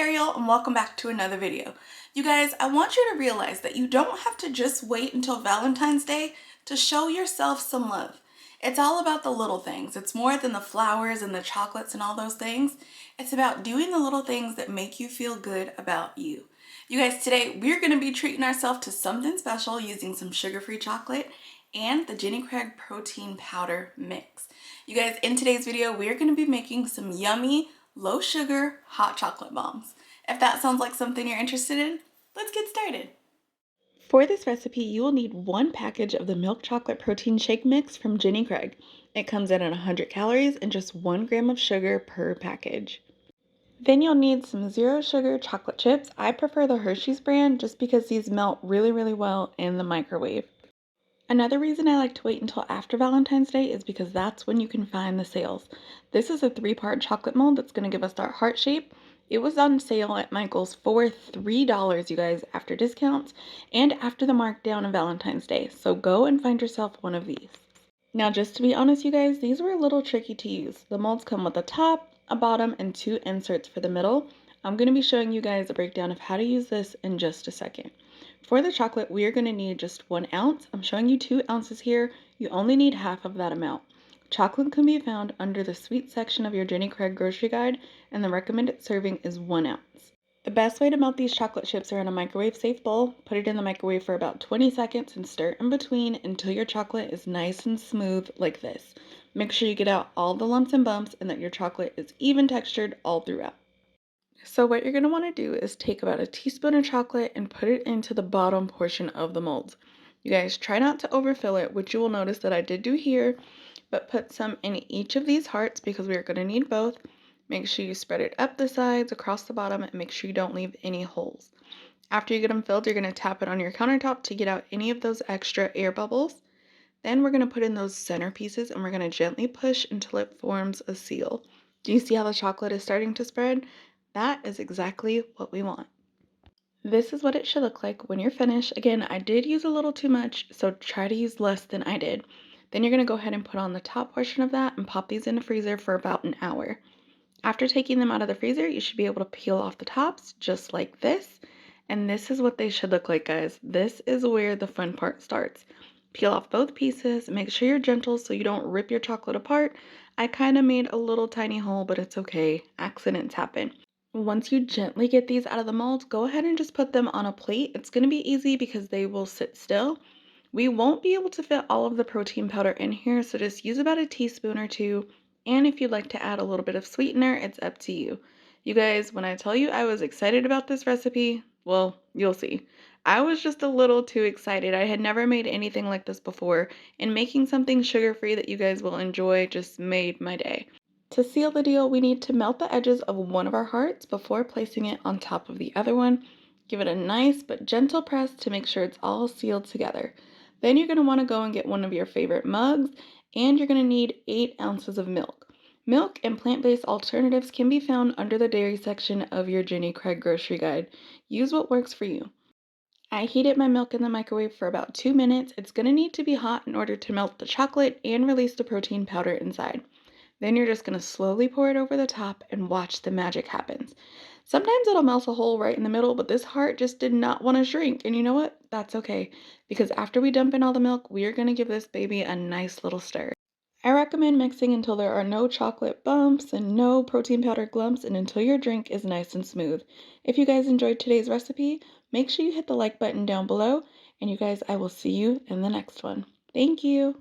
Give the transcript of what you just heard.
Ariel and welcome back to another video. You guys, I want you to realize that you don't have to just wait until Valentine's Day to show yourself some love. It's all about the little things. It's more than the flowers and the chocolates and all those things. It's about doing the little things that make you feel good about you. You guys, today we're going to be treating ourselves to something special using some sugar-free chocolate and the Jenny Craig protein powder mix. You guys, in today's video, we're going to be making some yummy, low sugar, hot chocolate bombs. If that sounds like something you're interested in, let's get started. For this recipe, you will need one package of the milk chocolate protein shake mix from Jenny Craig. It comes in at 100 calories and just 1 gram of sugar per package. Then you'll need some zero sugar chocolate chips. I prefer the Hershey's brand just because these melt really well in the microwave. Another reason I like to wait until after Valentine's Day is because that's when you can find the sales. This is a 3-part chocolate mold that's going to give us our heart shape. It was on sale at Michael's for $3, you guys, after discounts and after the markdown of Valentine's Day. So go and find yourself one of these. Now, just to be honest, you guys, these were a little tricky to use. The molds come with a top, a bottom, and 2 inserts for the middle. I'm going to be showing you guys a breakdown of how to use this in just a second. For the chocolate, we are going to need just 1 ounce. I'm showing you 2 ounces here. You only need half of that amount. Chocolate can be found under the sweet section of your Jenny Craig grocery guide, and the recommended serving is 1 ounce. The best way to melt these chocolate chips are in a microwave-safe bowl. Put it in the microwave for about 20 seconds and stir in between until your chocolate is nice and smooth like this. Make sure you get out all the lumps and bumps and that your chocolate is even textured all throughout. So what you're going to want to do is take about a teaspoon of chocolate and put it into the bottom portion of the mold. You guys try not to overfill it, which you will notice that I did do here, but put some in each of these hearts because we are going to need both. Make sure you spread it up the sides, across the bottom, and make sure you don't leave any holes. After you get them filled, you're going to tap it on your countertop to get out any of those extra air bubbles. Then we're going to put in those center pieces and we're going to gently push until it forms a seal. Do you see how the chocolate is starting to spread? That is exactly what we want. This is what it should look like when you're finished. Again, I did use a little too much, so try to use less than I did. Then you're going to go ahead and put on the top portion of that and pop these in the freezer for about an hour. After taking them out of the freezer, you should be able to peel off the tops just like this. And this is what they should look like, guys. This is where the fun part starts. Peel off both pieces. Make sure you're gentle so you don't rip your chocolate apart. I kind of made a little tiny hole, but it's okay. Accidents happen. Once you gently get these out of the mold, go ahead and just put them on a plate. It's going to be easy because they will sit still. We won't be able to fit all of the protein powder in here, so just use about a teaspoon or 2. And if you'd like to add a little bit of sweetener, it's up to you. You guys, when I tell you I was excited about this recipe, well, you'll see. I was just a little too excited. I had never made anything like this before, and making something sugar-free that you guys will enjoy just made my day. To seal the deal, we need to melt the edges of one of our hearts before placing it on top of the other one. Give it a nice but gentle press to make sure it's all sealed together. Then you're going to want to go and get one of your favorite mugs, and you're going to need 8 ounces of milk. Milk and plant-based alternatives can be found under the dairy section of your Jenny Craig grocery guide. Use what works for you. I heated my milk in the microwave for about 2 minutes. It's going to need to be hot in order to melt the chocolate and release the protein powder inside. Then you're just going to slowly pour it over the top and watch the magic happens. Sometimes it'll melt a hole right in the middle, but this heart just did not want to shrink. And you know what? That's okay, because after we dump in all the milk, we are going to give this baby a nice little stir. I recommend mixing until there are no chocolate bumps and no protein powder clumps and until your drink is nice and smooth. If you guys enjoyed today's recipe, make sure you hit the like button down below. And you guys, I will see you in the next one. Thank you.